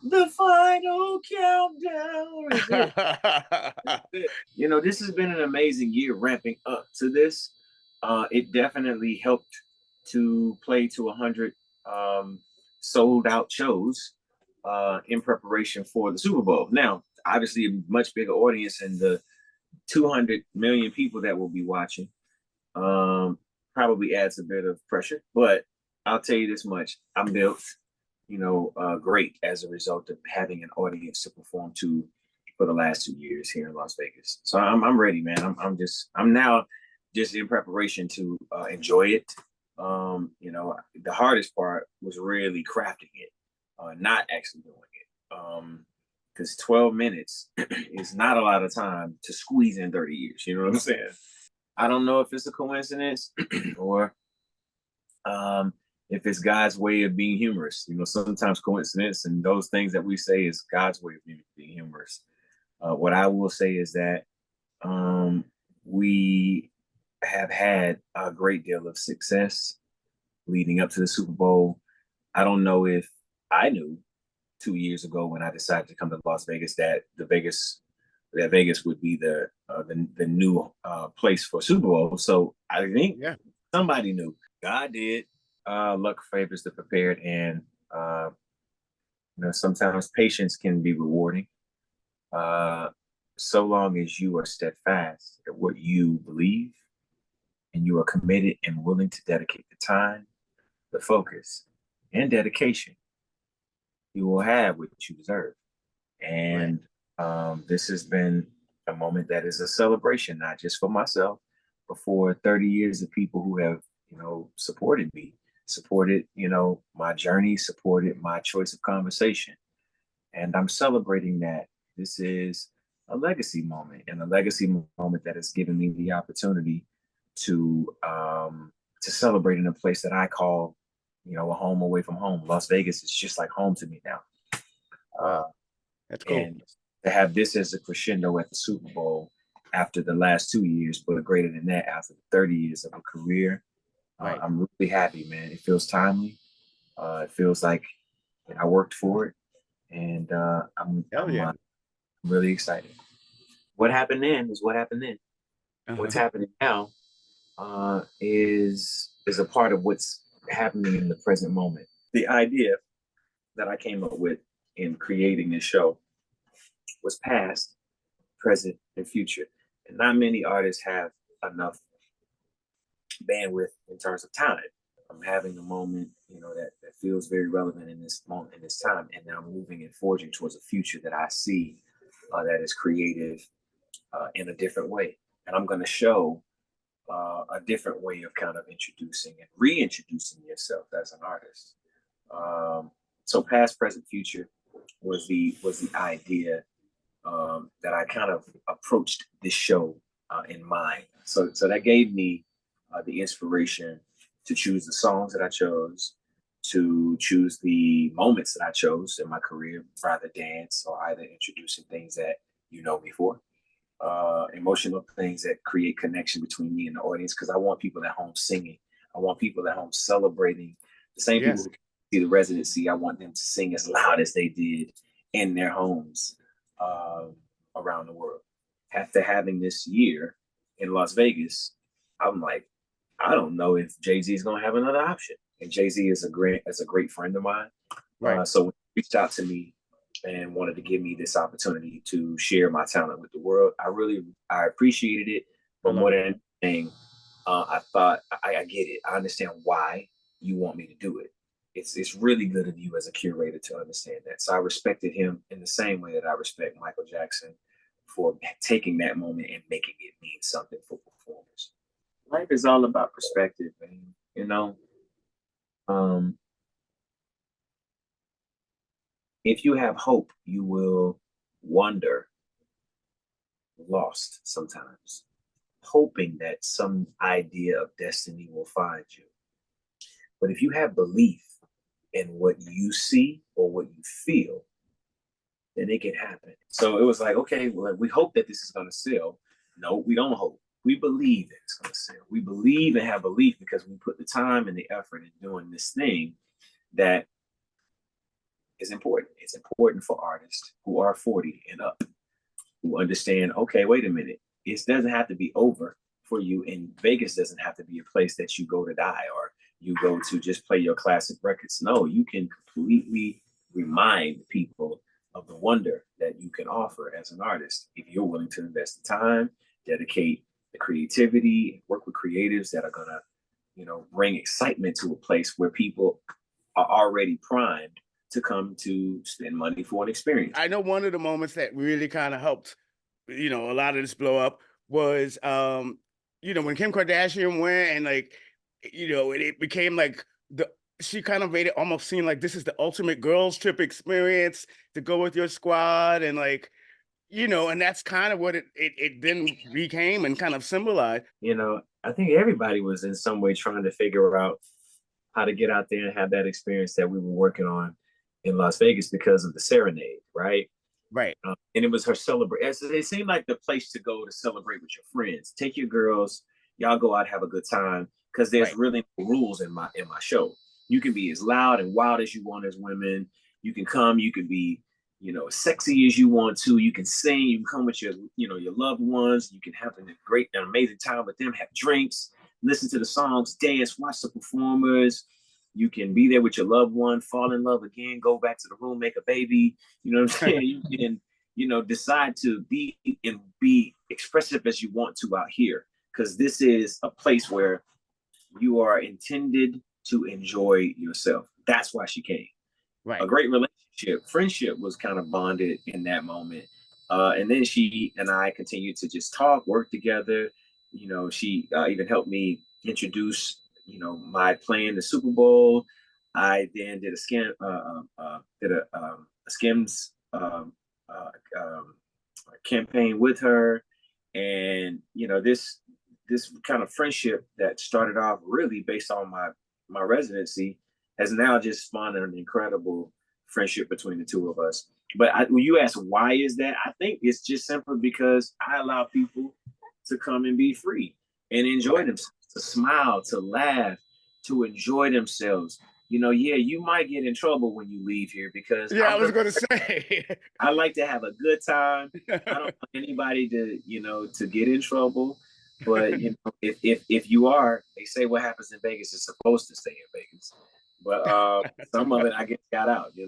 The final countdown is it. You know, this has been an amazing year ramping up to this. It definitely helped to play to 100 sold out shows in preparation for the Super Bowl. Now, obviously, a much bigger audience and the 200 million people that will be watching probably adds a bit of pressure. But I'll tell you this much: I'm built, great as a result of having an audience to perform to for the last 2 years here in Las Vegas. So I'm ready, man. I'm now just in preparation to enjoy it. The hardest part was really crafting it, not actually doing it. Because 12 minutes is not a lot of time to squeeze in 30 years. You know what I'm saying? I don't know if it's a coincidence or if it's God's way of being humorous. You know, sometimes coincidence and those things that we say is God's way of being humorous. What I will say is that we have had a great deal of success leading up to the Super Bowl. I don't know if I knew 2 years ago when I decided to come to Las Vegas that Vegas would be the new place for Super Bowl. So I think somebody knew. God did. Luck favors the prepared, and sometimes patience can be rewarding. So long as you are steadfast at what you believe, and you are committed and willing to dedicate the time, the focus, and dedication, you will have what you deserve. And this has been a moment that is a celebration, not just for myself, but for 30 years of people who have, supported me, supported, my journey, supported my choice of conversation. And I'm celebrating that. This is a legacy moment, and a legacy moment that has given me the opportunity to celebrate in a place that I call, a home away from home. Las Vegas is just like home to me now. That's cool. And to have this as a crescendo at the Super Bowl after the last 2 years, but greater than that, after 30 years of a career, I'm really happy, man. It feels timely. It feels like I worked for it, and I'm really excited. What happened then is what happened then. What's happening now is a part of what's happening in the present moment. The idea that I came up with in creating this show was past, present, and future. And not many artists have enough bandwidth in terms of time. I'm having a moment, that feels very relevant in this moment, in this time, and now moving and forging towards a future that I see that is creative in a different way. And I'm going to show a different way of kind of introducing and reintroducing yourself as an artist. So past, present, future was the idea that I kind of approached this show in mind. So that gave me the inspiration to choose the songs that I chose, to choose the moments that I chose in my career, rather dance or either introducing things that you know me for. Emotional things that create connection between me and the audience, because I want people at home singing. I want people at home celebrating. The same people who see the residency, I want them to sing as loud as they did in their homes around the world. After having this year in Las Vegas, I'm like, I don't know if Jay-Z is going to have another option. And Jay-Z is a great friend of mine. So when he reached out to me and wanted to give me this opportunity to share my talent with the world, I appreciated it. But more than anything, I thought, I get it. I understand why you want me to do it. It's really good of you as a curator to understand that. So I respected him in the same way that I respect Michael Jackson for taking that moment and making it mean something for performers. Life is all about perspective, man. If you have hope, you will wander lost sometimes, hoping that some idea of destiny will find you. But if you have belief in what you see or what you feel, then it can happen. So it was like, okay, well, we hope that this is going to sell. No, we don't hope. We believe that it's going to sell. We believe and have belief because we put the time and the effort in doing this thing that is important. It's important for artists who are 40 and up, who understand, okay, wait a minute, it doesn't have to be over for you. And Vegas doesn't have to be a place that you go to die or you go to just play your classic records. No, you can completely remind people of the wonder that you can offer as an artist if you're willing to invest the time, dedicate the creativity, work with creatives that are gonna, bring excitement to a place where people are already primed to come to spend money for an experience. I know one of the moments that really kind of helped, a lot of this blow up was, when Kim Kardashian went and like, it became like she kind of made it almost seem like this is the ultimate girls trip experience to go with your squad. And like, and that's kind of what it then became and kind of symbolized. I think everybody was in some way trying to figure out how to get out there and have that experience that we were working on in Las Vegas because of the serenade, right? Right. And it was her celebration. It seemed like the place to go to celebrate with your friends. Take your girls, y'all go out, have a good time. Because there's really no rules in my show. You can be as loud and wild as you want as women. You can come, you can be, sexy as you want to. You can sing, you can come with your loved ones. You can have an amazing time with them, have drinks, listen to the songs, dance, watch the performers. You can be there with your loved one, fall in love again, go back to the room, make a baby. You know what I'm saying? You can, decide to be expressive as you want to out here. Because this is a place where you are intended to enjoy yourself. That's why she came. Right. A great relationship, friendship was kind of bonded in that moment. And then she and I continued to just talk, work together. She even helped me introduce, my playing the Super Bowl. I then did a Skims campaign with her, and this kind of friendship that started off really based on my residency has now just spawned an incredible friendship between the two of us. But when you ask why is that, I think it's just simply because I allow people to come and be free and enjoy themselves, to smile, to laugh, to enjoy themselves. You might get in trouble when you leave here because I was going to say I like to have a good time. I don't want anybody to get in trouble. But if you are, they say what happens in Vegas is supposed to stay in Vegas. But some of it I guess got out. We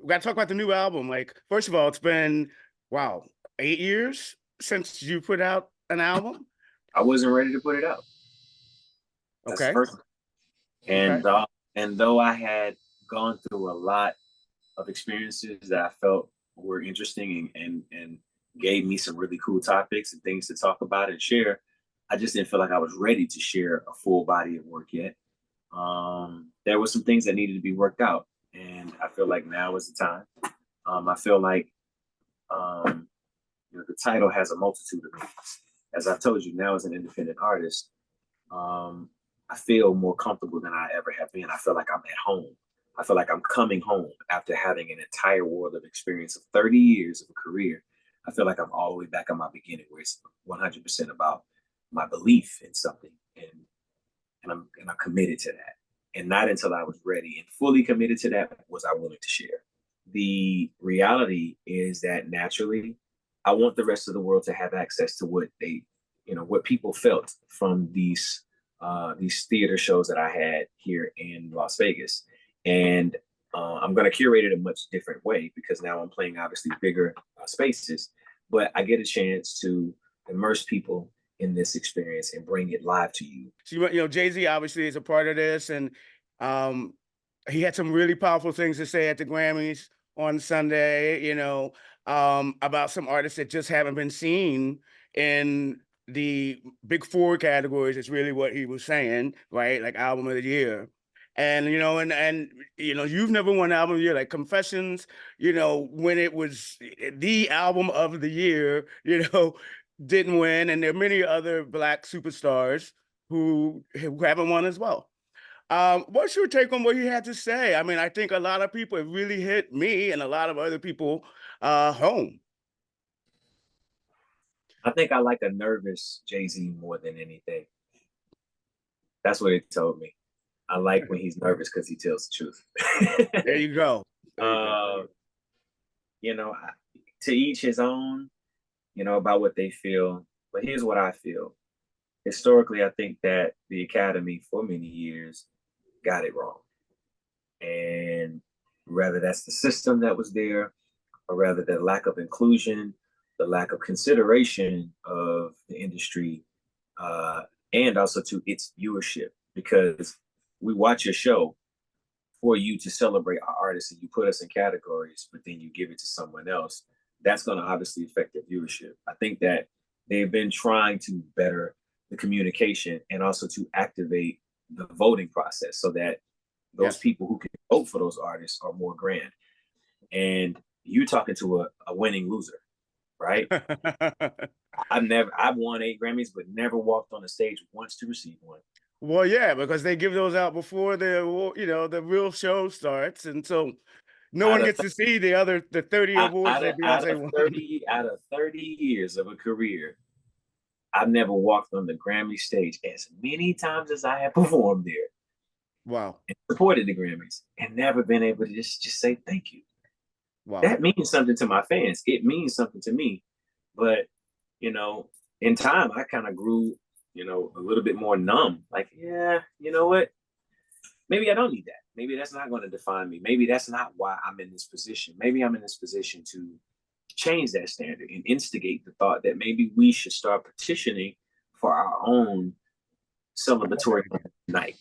got to talk about the new album. Like, first of all, it's been 8 years since you put out an album. I wasn't ready to put it out. That's okay. First. And though I had gone through a lot of experiences that I felt were interesting and gave me some really cool topics and things to talk about and share, I just didn't feel like I was ready to share a full body of work yet. There were some things that needed to be worked out, and I feel like now is the time. I feel like the title has a multitude of meanings. As I've told you, now as an independent artist, I feel more comfortable than I ever have been. I feel like I'm at home. I feel like I'm coming home after having an entire world of experience of 30 years of a career. I feel like I'm all the way back on my beginning, where it's 100% about my belief in something, and I'm committed to that. And not until I was ready and fully committed to that was I willing to share. The reality is that naturally, I want the rest of the world to have access to what what people felt from these theater shows that I had here in Las Vegas. And I'm going to curate it a much different way because now I'm playing obviously bigger spaces, but I get a chance to immerse people in this experience and bring it live to you. So, Jay-Z obviously is a part of this, and he had some really powerful things to say at the Grammys on Sunday, about some artists that just haven't been seen in the big four categories. Is really what he was saying, right? Like album of the year. And you've never won album of the year, like Confessions, when it was the album of the year, didn't win. And there are many other Black superstars who haven't won as well. What's your take on what he had to say? I mean, I think a lot of people, it really hit me and a lot of other people home. I think I like a nervous Jay-Z more than anything. That's what it told me. I like when he's nervous because he tells the truth. There you go. Uh, to each his own, about what they feel. But here's what I feel. Historically, I think that the Academy for many years got it wrong. And whether that's the system that was there, or rather the lack of inclusion, the lack of consideration of the industry, uh, and also to its viewership, because we watch your show for you to celebrate our artists and you put us in categories, but then you give it to someone else. That's going to obviously affect the viewership. I think that they've been trying to better the communication and also to activate the voting process so that those people who can vote for those artists are more grand. And you talking to a winning loser, right? I've won 8 Grammys, but never walked on the stage once to receive one. Well, yeah, because they give those out before the real show starts, and so no Out one of gets to see the 30 awards out that of out Beyonce of won. 30 years of a career, I've never walked on the Grammy stage as many times as I have performed there Wow, and supported the Grammys and never been able to just say thank you. wow. That means something to my fans. It means something to me. But, in time, I kind of grew, a little bit more numb. Like, yeah, you know what? Maybe I don't need that. Maybe that's not going to define me. Maybe that's not why I'm in this position. Maybe I'm in this position to change that standard and instigate the thought that maybe we should start petitioning for our own celebratory night.